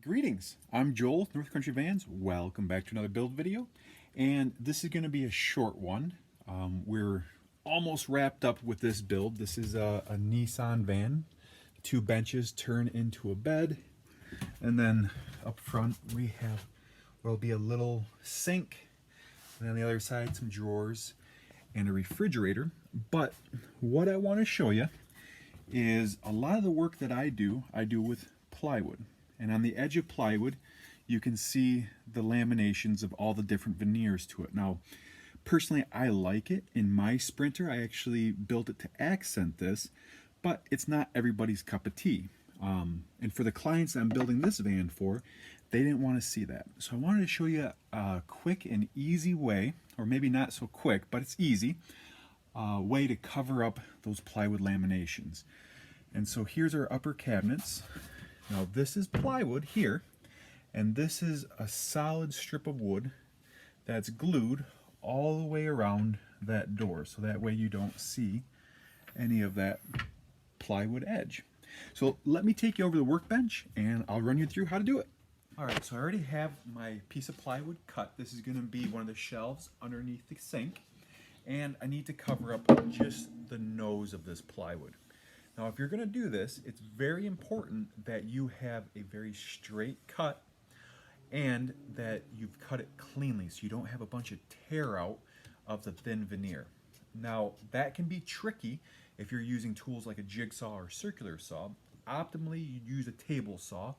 Greetings, I'm Joel with North Country Vans. Welcome back to another build video, and this is going to be a short one. We're almost wrapped up with this build. This is a Nissan van. 2 benches turn into a bed, and then up front we have what'll be a little sink, and on the other side some drawers and a refrigerator. But what I want to show you is a lot of the work that I do with plywood. And on the edge of plywood, you can see the laminations of all the different veneers to it. Now, personally, I like it. In my Sprinter, I actually built it to accent this, but it's not everybody's cup of tea. And for the clients I'm building this van for, they didn't want to see that. So I wanted to show you a quick and easy way, or maybe not so quick, but it's easy, way to cover up those plywood laminations. And so here's our upper cabinets. Now this is plywood here, and this is a solid strip of wood that's glued all the way around that door, so that way you don't see any of that plywood edge. So let me take you over the workbench and I'll run you through how to do it. Alright, so I already have my piece of plywood cut. This is going to be one of the shelves underneath the sink, and I need to cover up just the nose of this plywood. Now, if you're going to do this, it's very important that you have a very straight cut and that you've cut it cleanly so you don't have a bunch of tear out of the thin veneer. Now, that can be tricky if you're using tools like a jigsaw or circular saw. Optimally, you'd use a table saw,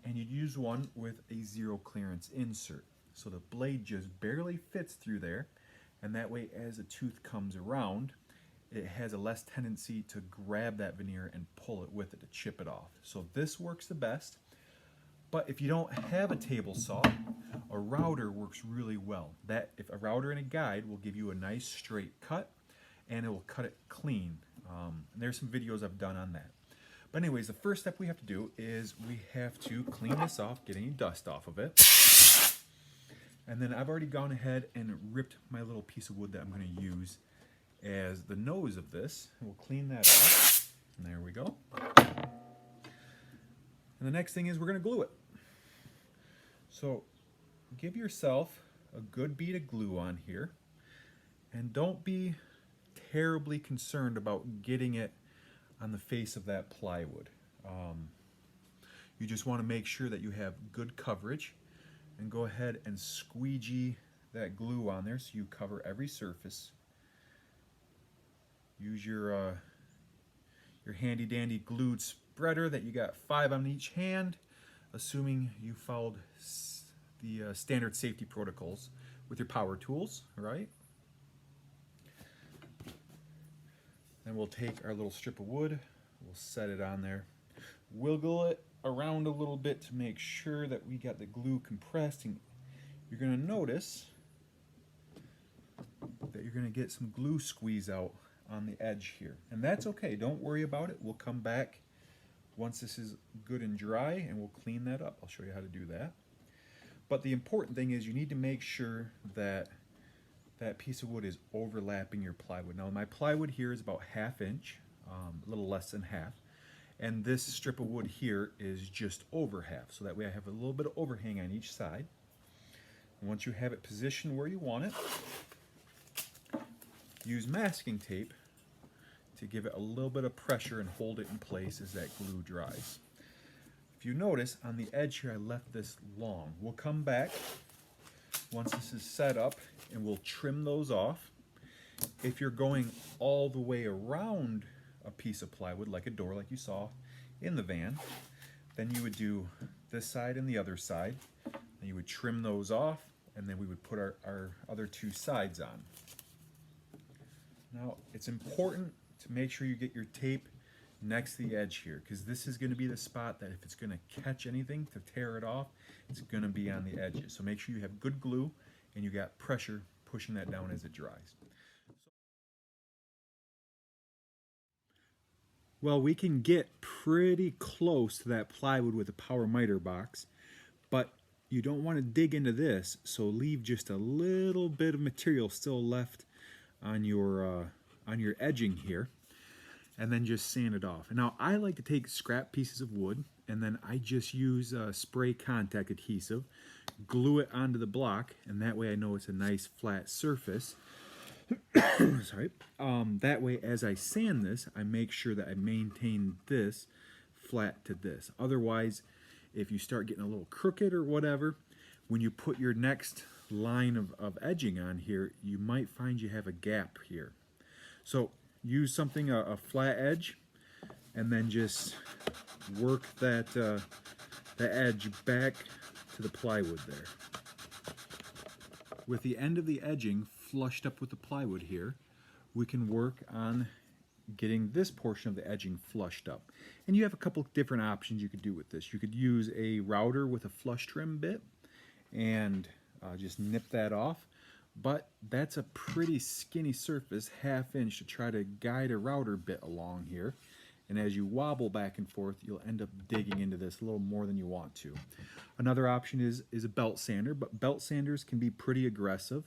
and you'd use one with a zero clearance insert. So the blade just barely fits through there, and that way as a tooth comes around, it has a less tendency to grab that veneer and pull it with it to chip it off. So this works the best. But if you don't have a table saw, a router works really well. If a router and a guide will give you a nice straight cut, and it will cut it clean. And there's some videos I've done on that. But anyways, the first step we have to do is we have to clean this off, get any dust off of it. And then I've already gone ahead and ripped my little piece of wood that I'm going to use as the nose of this. We'll clean that off. And there we go. And the next thing is we're going to glue it. So give yourself a good bead of glue on here, and don't be terribly concerned about getting it on the face of that plywood. You just want to make sure that you have good coverage, and go ahead and squeegee that glue on there so you cover every surface. Use your handy dandy glued spreader that you got 5 on each hand, assuming you followed the standard safety protocols with your power tools, right? Then we'll take our little strip of wood, we'll set it on there, wiggle it around a little bit to make sure that we got the glue compressed, and you're going to notice that you're going to get some glue squeeze out on the edge here, and that's okay. Don't worry about it. We'll come back once this is good and dry and we'll clean that up. I'll show you how to do that. But the important thing is you need to make sure that that piece of wood is overlapping your plywood. Now my plywood here is about 1/2 inch, a little less than half, and this strip of wood here is just over half, so that way I have a little bit of overhang on each side. And once you have it positioned where you want it, use masking tape to give it a little bit of pressure and hold it in place as that glue dries. If you notice on the edge here I left this long. We'll come back once this is set up and we'll trim those off. If you're going all the way around a piece of plywood like a door like you saw in the van, then you would do this side and the other side, and you would trim those off, and then we would put our other 2 sides on. Now, it's important to make sure you get your tape next to the edge here, because this is going to be the spot that if it's going to catch anything to tear it off, it's going to be on the edges. So make sure you have good glue and you got pressure pushing that down as it dries. Well, we can get pretty close to that plywood with a power miter box, but you don't want to dig into this, so leave just a little bit of material still left on your edging here. and then just sand it off. And now I like to take scrap pieces of wood, and then I just use spray contact adhesive, glue it onto the block, and that way I know it's a nice flat surface. Sorry. That way, as I sand this, I make sure that I maintain this flat to this. Otherwise, if you start getting a little crooked or whatever, when you put your next line of edging on here, you might find you have a gap here. So use something, a flat edge, and then just work that the edge back to the plywood there. With the end of the edging flushed up with the plywood here, we can work on getting this portion of the edging flushed up. And you have a couple different options you could do with this. You could use a router with a flush trim bit and just nip that off. But that's a pretty skinny surface, 1/2 inch, to try to guide a router bit along here. And as you wobble back and forth, you'll end up digging into this a little more than you want to. Another option is a belt sander, but belt sanders can be pretty aggressive,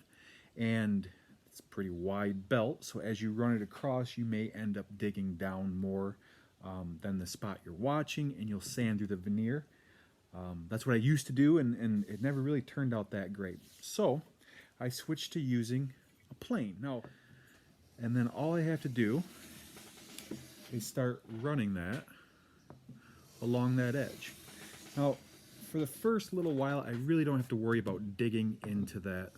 and it's a pretty wide belt, so as you run it across, you may end up digging down more than the spot you're watching, and you'll sand through the veneer. That's what I used to do, and it never really turned out that great. So I switched to using a plane. Now, and then all I have to do is start running that along that edge. Now, for the first little while, I really don't have to worry about digging into that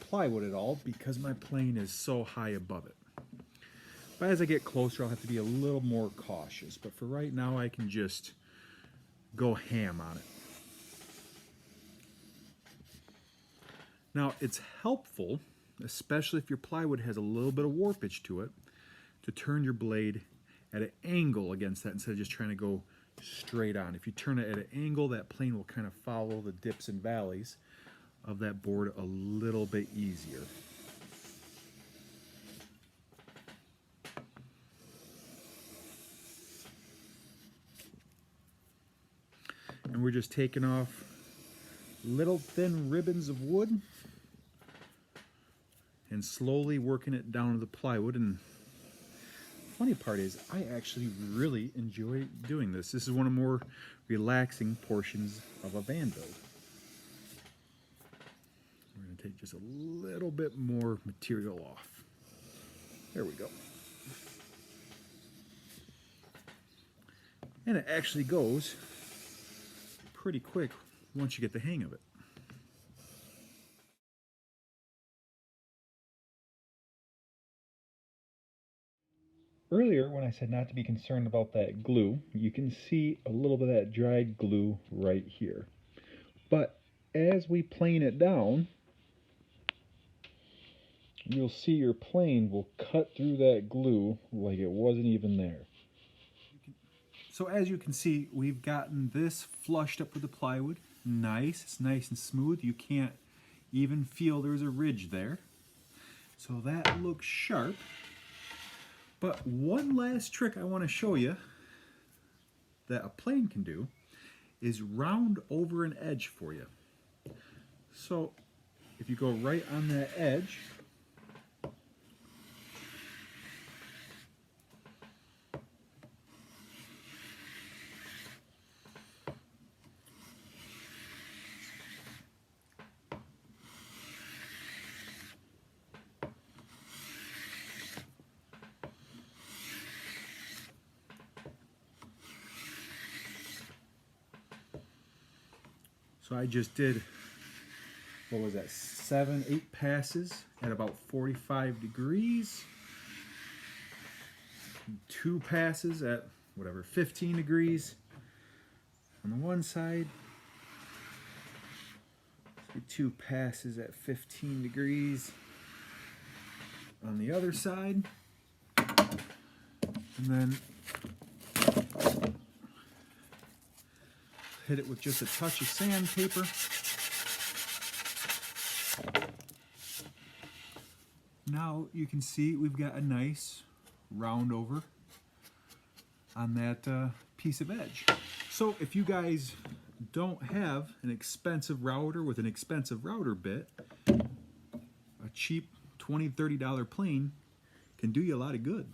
plywood at all because my plane is so high above it. But as I get closer, I'll have to be a little more cautious. But for right now, I can just go ham on it. Now, it's helpful, especially if your plywood has a little bit of warpage to it, to turn your blade at an angle against that instead of just trying to go straight on. If you turn it at an angle, that plane will kind of follow the dips and valleys of that board a little bit easier. And we're just taking off little thin ribbons of wood and slowly working it down to the plywood. And the funny part is I actually really enjoy doing this. This is one of the more relaxing portions of a van build. We're going to take just a little bit more material off. There we go. And it actually goes pretty quick once you get the hang of it. Earlier, when I said not to be concerned about that glue, you can see a little bit of that dried glue right here. But as we plane it down, you'll see your plane will cut through that glue like it wasn't even there. So as you can see, we've gotten this flushed up with the plywood. Nice, it's nice and smooth. You can't even feel there's a ridge there. So that looks sharp. But one last trick I want to show you that a plane can do is round over an edge for you. So if you go right on that edge, so I just did, what was that, 7, 8 passes at about 45 degrees. 2 passes at whatever, 15 degrees on the one side. 2 passes at 15 degrees on the other side. And then hit it with just a touch of sandpaper. Now you can see we've got a nice round over on that piece of edge. So if you guys don't have an expensive router with an expensive router bit, a cheap $20–$30 plane can do you a lot of good.